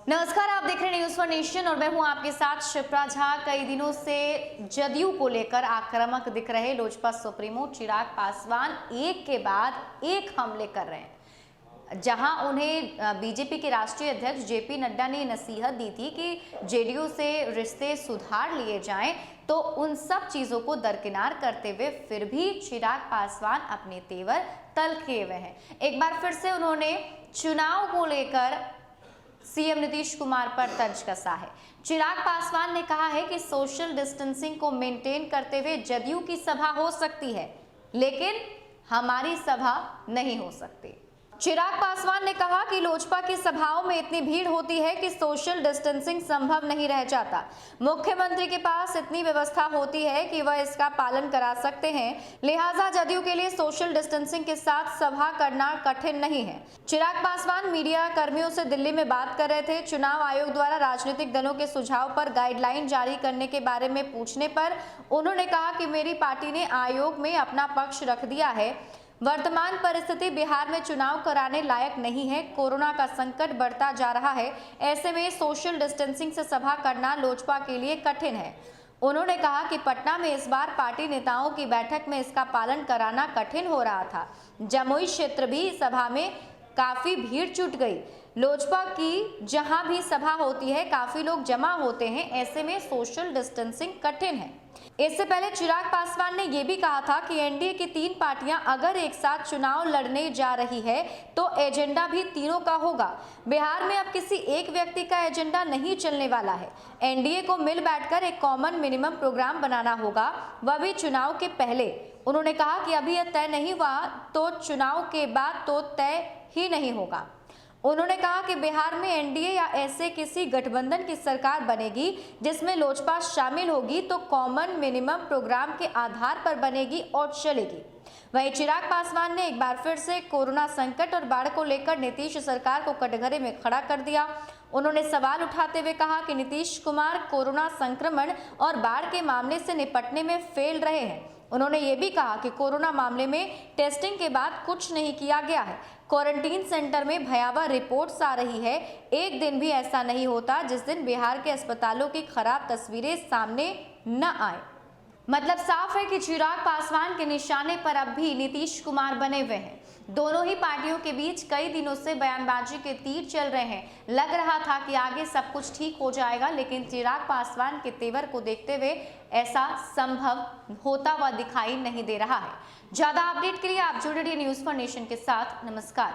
नमस्कार, आप देख रहे हैं न्यूज फॉर नेशन और मैं हूं आपके साथ शिप्रा झा। कई दिनों से जदयू को लेकर आक्रामक दिख रहे लोजपा सुप्रीमो चिराग पासवान एक के बाद एक हमले कर रहे हैं। जहां उन्हें बीजेपी के राष्ट्रीय अध्यक्ष जेपी नड्डा ने नसीहत दी थी कि जेडीयू से रिश्ते सुधार लिए जाएं, तो उन सब चीजों को दरकिनार करते हुए फिर भी चिराग पासवान अपने तेवर तल्खे हुए हैं। एक बार फिर से उन्होंने चुनाव को लेकर सीएम नीतीश कुमार पर तंज कसा है। चिराग पासवान ने कहा है कि सोशल डिस्टेंसिंग को मेंटेन करते हुए जदयू की सभा हो सकती है, लेकिन हमारी सभा नहीं हो सकती। चिराग पासवान ने कहा कि लोजपा की सभाओं में इतनी भीड़ होती है कि सोशल डिस्टेंसिंग संभव नहीं रह जाता। मुख्यमंत्री के पास इतनी व्यवस्था होती है कि वह इसका पालन करा सकते हैं, लिहाजा जदयू के लिए सोशल डिस्टेंसिंग के साथ सभा करना कठिन नहीं है। चिराग पासवान मीडिया कर्मियों से दिल्ली में बात कर रहे थे। चुनाव आयोग द्वारा राजनीतिक दलों के सुझाव पर गाइडलाइन जारी करने के बारे में पूछने पर उन्होंने कहा कि मेरी पार्टी ने आयोग में अपना पक्ष रख दिया है। वर्तमान परिस्थिति बिहार में चुनाव कराने लायक नहीं है। कोरोना का संकट बढ़ता जा रहा है, ऐसे में सोशल डिस्टेंसिंग से सभा करना लोजपा के लिए कठिन है। उन्होंने कहा कि पटना में इस बार पार्टी नेताओं की बैठक में इसका पालन कराना कठिन हो रहा था। जमुई क्षेत्र भी सभा में काफी भीड़ जुट गई। लोजपा की जहां भी सभा होती है काफी लोग जमा होते हैं, ऐसे में सोशल डिस्टेंसिंग कठिन है। इससे पहले चिराग पासवान ने यह भी कहा था कि एनडीए की 3 पार्टियां अगर एक साथ चुनाव लड़ने जा रही है तो एजेंडा भी तीनों का होगा। बिहार में अब किसी एक व्यक्ति का एजेंडा नहीं चलने वाला है। एनडीए को मिल बैठकर एक कॉमन मिनिमम प्रोग्राम बनाना होगा, वह भी चुनाव के पहले। उन्होंने कहा कि अभी यह तय नहीं हुआ तो चुनाव के बाद तो तय ही नहीं होगा। उन्होंने कहा कि बिहार में एनडीए या ऐसे किसी गठबंधन की सरकार बनेगी जिसमें लोजपा शामिल होगी तो कॉमन मिनिमम प्रोग्राम के आधार पर बनेगी और चलेगी। वहीं चिराग पासवान ने एक बार फिर से कोरोना संकट और बाढ़ को लेकर नीतीश सरकार को कटघरे में खड़ा कर दिया। उन्होंने सवाल उठाते हुए कहा कि नीतीश कुमार कोरोना संक्रमण और बाढ़ के मामले से निपटने में फेल रहे हैं। उन्होंने ये भी कहा कि कोरोना मामले में टेस्टिंग के बाद कुछ नहीं किया गया है। क्वारंटीन सेंटर में भयावह रिपोर्ट्स आ रही है। एक दिन भी ऐसा नहीं होता जिस दिन बिहार के अस्पतालों की खराब तस्वीरें सामने न आए। मतलब साफ है कि चिराग पासवान के निशाने पर अब भी नीतीश कुमार बने हुए हैं। दोनों ही पार्टियों के बीच कई दिनों से बयानबाजी के तीर चल रहे हैं। लग रहा था कि आगे सब कुछ ठीक हो जाएगा, लेकिन चिराग पासवान के तेवर को देखते हुए ऐसा संभव होता हुआ दिखाई नहीं दे रहा है। ज्यादा अपडेट के लिए आप जुड़े रहिए न्यूज फॉर नेशन के साथ। नमस्कार।